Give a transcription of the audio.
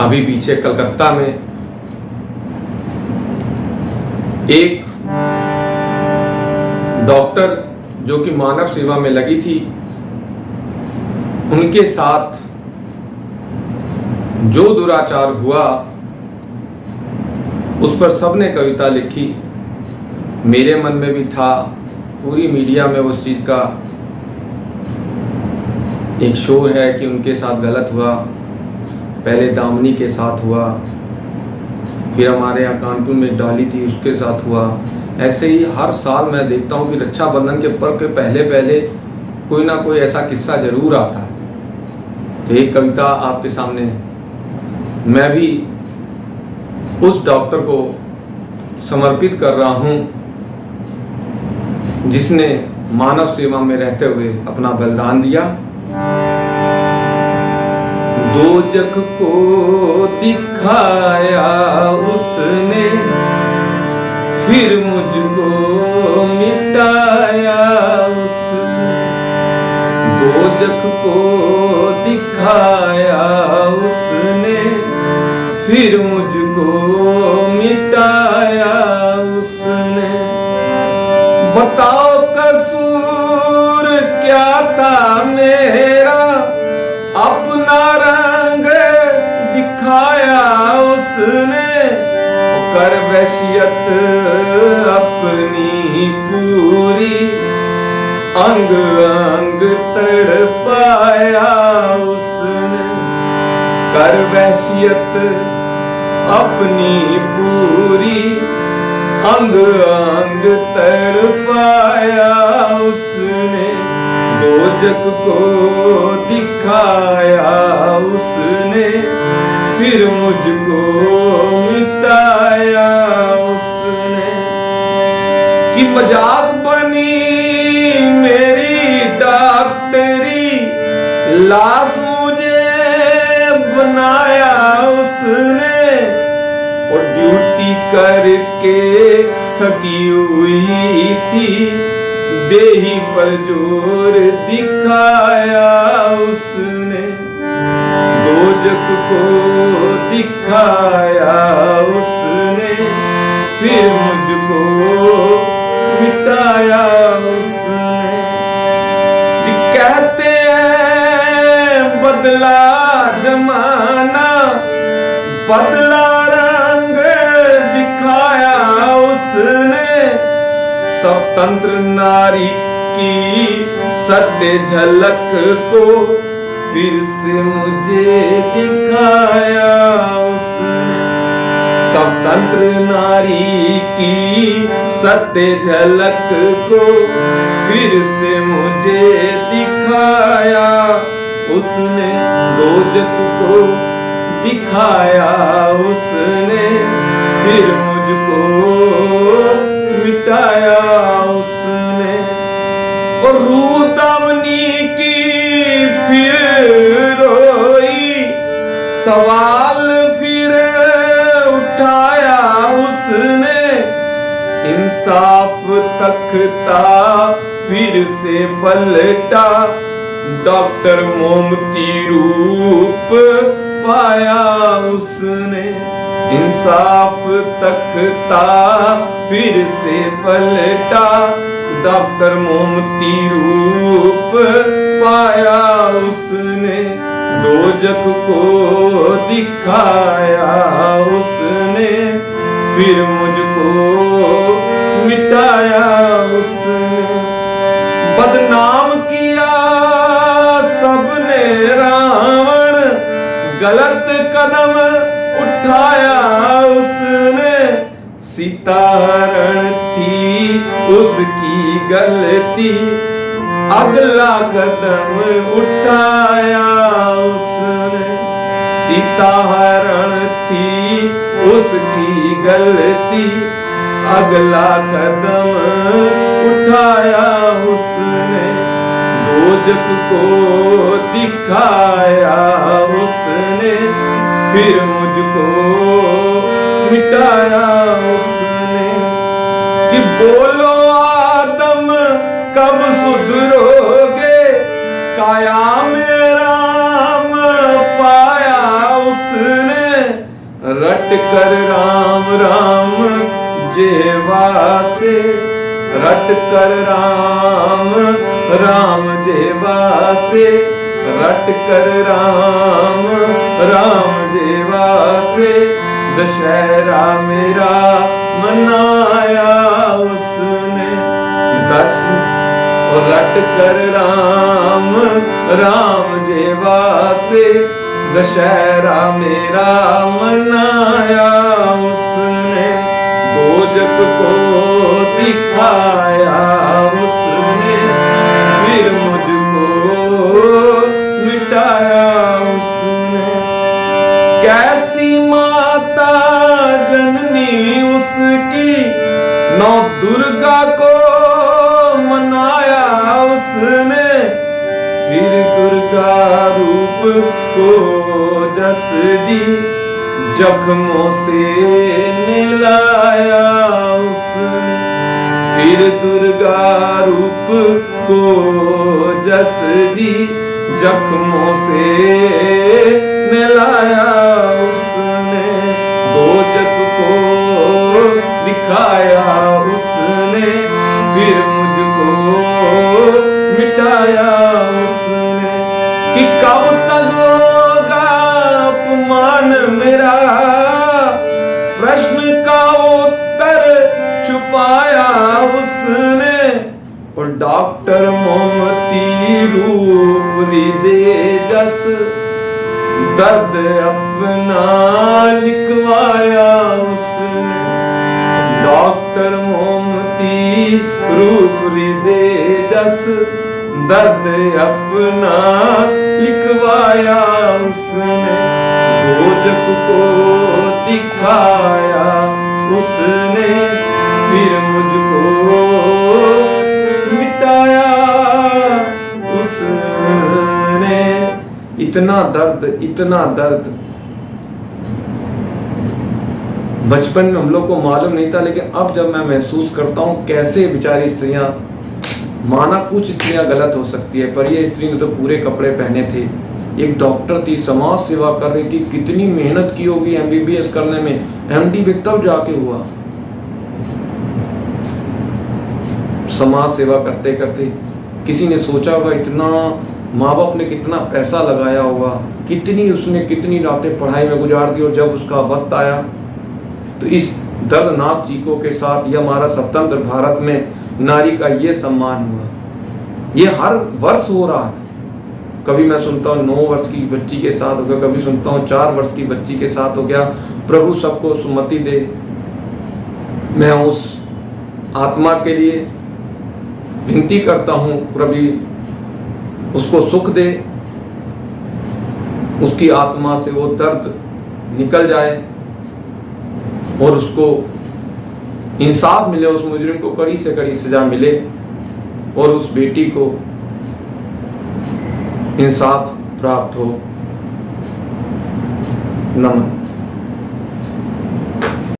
अभी पीछे कलकत्ता में एक डॉक्टर जो कि मानव सेवा में लगी थी, उनके साथ जो दुराचार हुआ उस पर सबने कविता लिखी। मेरे मन में भी था, पूरी मीडिया में उस चीज़ का एक शोर है कि उनके साथ गलत हुआ। पहले दामिनी के साथ हुआ, फिर हमारे यहाँ कानपुर में एक डॉली थी उसके साथ हुआ। ऐसे ही हर साल मैं देखता हूँ कि रक्षाबंधन के पर्व के पहले पहले कोई ना कोई ऐसा किस्सा जरूर आता है। तो एक कविता आपके सामने मैं भी उस डॉक्टर को समर्पित कर रहा हूँ जिसने मानव सेवा में रहते हुए अपना बलिदान दिया। दोजख को दिखाया उसने, फिर मुझको मिटाया उसने। दोजख को दिखाया उसने, फिर मुझको मिटाया उसने। बताओ कसूर क्या था मेरा, अपना रंग दिखाया उसने। कर वहशियत अपनी पूरी, अंग अंग तड़पाया उसने। कर वहशियत अपनी पूरी, अंग अंग तड़पाया उसने। दोजख को दिखाया उसने, फिर मुझको मिटाया उसने। कि मजाक बनी मेरी डॉक्टरी, लाश मुझे बनाया उसने। और ड्यूटी करके थकी हुई थी, देही पर जोर दिखाया उसने। दोजख को दिखाया उसने, फिर मुझको मिटाया उसने। जी कहते हैं बदला जमाना, बदला रंग दिखाया उसने। स्वतंत्र नारी की सत्य झलक को फिर से मुझे दिखाया उसने। स्वतंत्र नारी की सत्य झलक को फिर से मुझे दिखाया उसने। दोजख को दिखाया उसने, फिर मुझको मिटाया उसने। और रूह दामिनी की फिर रोई, सवाल फिर उठाया उसने। इंसाफ तख्ता फिर से पलटा, डॉक्टर मोमती रूप पाया उसने। इंसाफ तख्ता फिर से पलटा, डॉक्टर मोमती रूप पाया उसने। दोजख को दिखाया उसने, फिर मुझको मिटाया उसने। बदनाम किया सबने रावण, गलत कदम उठाया उसने। सीता हरण थी उसकी गलती, अगला कदम उठाया उसने। सीता हरण थी उसकी गलती, अगला कदम उठाया उसने। दोजख को दिखाया उसने, फिर मुझको मिटाया उसने। कि बोलो आदम कब सुधरोगे, काया में राम पाया उसने। रट कर राम राम जेवा से, रट कर राम राम जेवा से, रट कर राम राम जेवा से, दशहरा मेरा मनाया उसने। और रट कर राम राम जेवा से, दशहरा मेरा मनाया उसने। दोजक को दिखाया उसने, फिर मुझको मिटाया उसने। कैसी माता जननी उसकी, नौ दुर्गा को मनाया उसने। फिर दुर्गा रूप को जस जी, जख्मों से नहलाया उसने। फिर दुर्गा रूप को जस जी, जख्मों से नहलाया उसने। दोजक को दिखाया उसने, फिर मुझको मिटाया उसने। कि कब तक होगा अपमान मेरा, प्रश्न का उत्तर छुपाया उसने। और डॉक्टर मोमती रूप हृदय जस, दर्द अपना लिखवाया उसने। डॉक्टर मोमती रूप हृदय जस, दर्द अपना लिखवाया उसने। दोजक को दिखाया उसने, फिर मुझको मिटाया उसने। इतना दर्द, इतना दर्द बचपन में हम लोग को मालूम नहीं था, लेकिन अब जब मैं महसूस करता हूँ कैसे बेचारी स्त्रियां, माना कुछ स्त्रियां गलत हो सकती है, पर ये स्त्री ने तो पूरे कपड़े पहने थे। एक डॉक्टर थी, समाज सेवा कर रही थी, कितनी मेहनत की होगी एमबीबीएस करने में, एमडी भी तब जाके हुआ। समाज सेवा करते करते किसी ने सोचा होगा, इतना माँ बाप ने कितना पैसा लगाया होगा, कितनी उसने कितनी रातें पढ़ाई में गुजार दी, और जब उसका वक्त आया तो इस दर्दनाक चीखों के साथ ये हमारा स्वतंत्र भारत में नारी का ये सम्मान हुआ। ये हर वर्ष हो रहा है। कभी मैं सुनता हूँ 9 वर्ष की बच्ची के साथ हो गया, कभी सुनता हूँ 4 वर्ष की बच्ची के साथ हो गया। प्रभु सबको सुमति दे। मैं उस आत्मा के लिए विनती करता हूँ, प्रभु उसको सुख दे, उसकी आत्मा से वो दर्द निकल जाए और उसको इंसाफ मिले, उस मुजरिम को कड़ी से कड़ी सजा मिले और उस बेटी को इंसाफ प्राप्त हो। नमन।